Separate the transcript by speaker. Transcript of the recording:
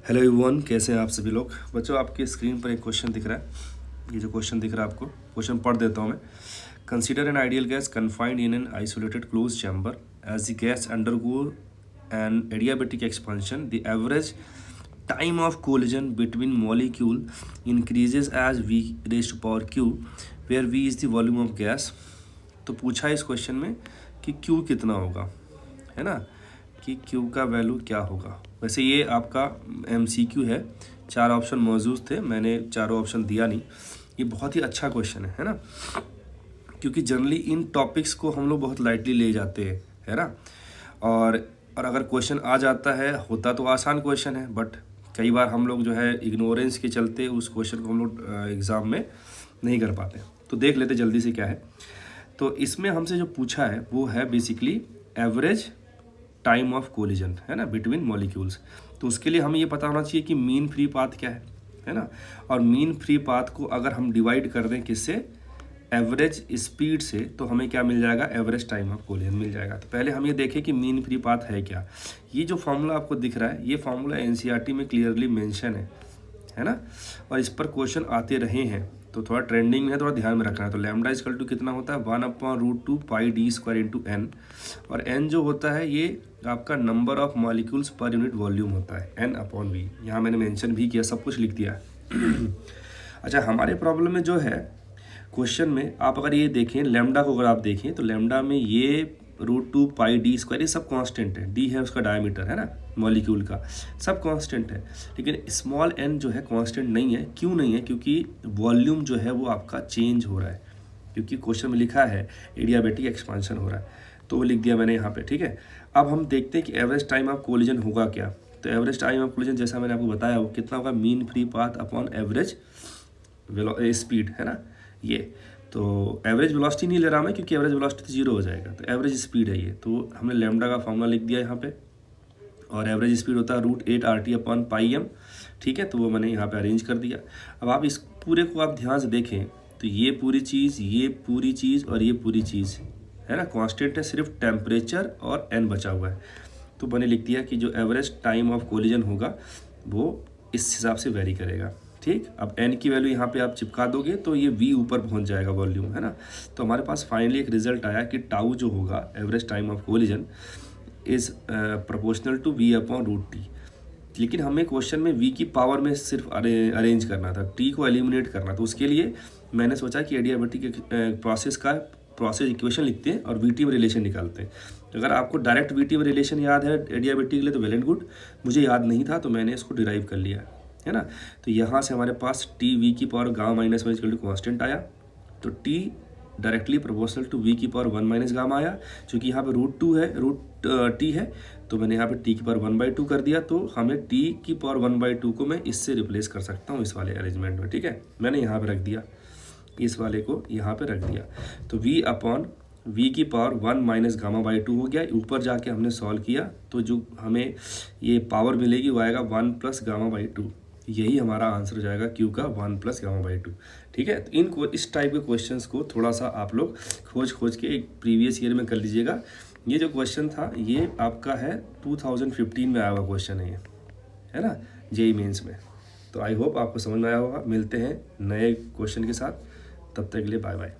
Speaker 1: Hello everyone, कैसे हैं आप सभी लोग। बच्चों, आपके स्क्रीन पर एक क्वेश्चन दिख रहा है। ये जो क्वेश्चन दिख रहा है आपको, क्वेश्चन पढ़ देता हूँ मैं। Consider an ideal gas confined in an isolated close chamber as the gas undergo an adiabatic expansion the average time of collision between molecule increases as v raised to power q where v is the volume of gas. तो पूछा इस question में कि q कितना होगा, है ना, कि q का वैल्यू क्या होगा। वैसे ये आपका MCQ है, 4 ऑप्शन मौजूद थे, मैंने चारों ऑप्शन दिया नहीं। ये बहुत ही अच्छा क्वेश्चन है ना, क्योंकि जनरली इन टॉपिक्स को हम लोग बहुत लाइटली ले जाते हैं, है ना। और अगर क्वेश्चन आ जाता है, होता तो आसान क्वेश्चन है, बट कई बार हम लोग जो है इग्नोरेंस के चलते उस क्वेश्चन को हम लोग एग्ज़ाम में नहीं कर पाते। तो देख लेते जल्दी से क्या है। तो इसमें हमसे जो पूछा है वो है basically average time of collision, है ना, बिटवीन मॉलिक्यूल्स। तो उसके लिए हमें ये पता होना चाहिए कि मीन फ्री पाथ क्या है ना। और मीन फ्री पाथ को अगर हम डिवाइड कर दें किससे, एवरेज स्पीड से, तो हमें क्या मिल जाएगा, एवरेज टाइम ऑफ कोलिजन मिल जाएगा। तो पहले हम ये देखें कि मीन फ्री पाथ है क्या। ये जो फॉर्मूला आपको दिख रहा है, ये फॉर्मूला NCERT में क्लियरली मेंशन है ना, और इस पर क्वेश्चन आते रहे हैं, तो थोड़ा ट्रेंडिंग में है, थोड़ा ध्यान में रखना है। तो लैम्डा इक्वल टू कितना होता है, 1/√2 पाई डी स्क्वायर इंटू एन, और एन जो होता है ये आपका number of molecules per unit volume होता है, N/V। यहाँ मैंने मेंशन भी किया, सब कुछ लिख दिया है। अच्छा, हमारे प्रॉब्लम में जो है क्वेश्चन में, आप अगर ये देखें लैम्डा को, अगर आप देखें तो लैम्डा में ये √2 पाई डी स्क्वायर ये सब कांस्टेंट है। डी है उसका डायमीटर, है ना, मॉलिक्यूल का, सब कांस्टेंट है। लेकिन स्मॉल n जो है कांस्टेंट नहीं है। क्यों नहीं है, क्योंकि वॉल्यूम जो है वो आपका चेंज हो रहा है, क्योंकि क्वेश्चन में लिखा है एडियाबेटिक एक्सपांशन हो रहा है, तो वो लिख दिया मैंने यहाँ पे, ठीक है। अब हम देखते हैं कि एवरेज टाइम ऑफ कोलिजन होगा क्या। तो एवरेज टाइम ऑफ कोलिजन जैसा मैंने आपको बताया वो कितना होगा, mean free path upon average speed, है ना। ये तो एवरेज वेलोसिटी नहीं ले रहा मैं, क्योंकि एवरेज वेलोसिटी तो 0 हो जाएगा, तो एवरेज स्पीड है ये। तो हमने लैम्डा का फॉर्मूला लिख दिया यहाँ पे, और एवरेज स्पीड होता है √8 RT अपॉन पाई m, ठीक है। तो वो मैंने यहाँ पे अरेंज कर दिया। अब आप इस पूरे को आप ध्यान से देखें तो ये पूरी चीज़, ये पूरी चीज़ और ये पूरी चीज़, है ना, कांस्टेंट है, सिर्फ टेम्परेचर और n बचा हुआ है। तो मैंने लिख दिया कि जो एवरेज टाइम ऑफ कोलिजन होगा वो इस हिसाब से वेरी करेगा, ठीक। अब n की वैल्यू यहाँ पे आप चिपका दोगे तो ये v ऊपर पहुँच जाएगा वॉल्यूम, है ना। तो हमारे पास फाइनली एक रिजल्ट आया कि टाउ जो होगा average time of collision is proportional to v/√T। लेकिन हमें क्वेश्चन में v की पावर में सिर्फ अरेंज करना था, t को एलिमिनेट करना। तो उसके लिए मैंने सोचा कि एडियाबेटिक प्रोसेस इक्वेशन लिखते हैं और VT में रिलेशन निकालते हैं। तो अगर आपको डायरेक्ट VT में रिलेशन याद है एडियाबेटिक के लिए तो वेल एंड गुड, मुझे याद नहीं था तो मैंने इसको डिराइव कर लिया, है ना। तो यहाँ से हमारे पास t v की पावर γ-1 इक्वल टू कॉन्स्टेंट आया, तो t directly proportional to v की पावर 1 - गामा आया। चूँकि यहाँ पे √2 है, √t है, तो मैंने यहाँ पे t की पावर 1/2 कर दिया। तो हमें t की पावर 1/2 को मैं इससे रिप्लेस कर सकता हूँ इस वाले अरेंजमेंट में, ठीक है। मैंने यहाँ पे रख दिया, इस वाले को यहाँ पे रख दिया। तो v की पावर 1 - γ/2 हो गया। ऊपर जाके हमने सॉल्व किया तो जो हमें ये पावर मिलेगी वो आएगा 1 + γ/2। यही हमारा आंसर हो जाएगा Q का 1 + γ/2, ठीक है। तो इस टाइप के क्वेश्चंस को थोड़ा सा आप लोग खोज के एक प्रीवियस ईयर में कर लीजिएगा। ये जो क्वेश्चन था ये आपका है 2015 में आया हुआ क्वेश्चन है ना, JEE मेंस में। तो आई होप आपको समझ में आया होगा। मिलते हैं नए क्वेश्चन के साथ, तब तक के लिए बाय बाय।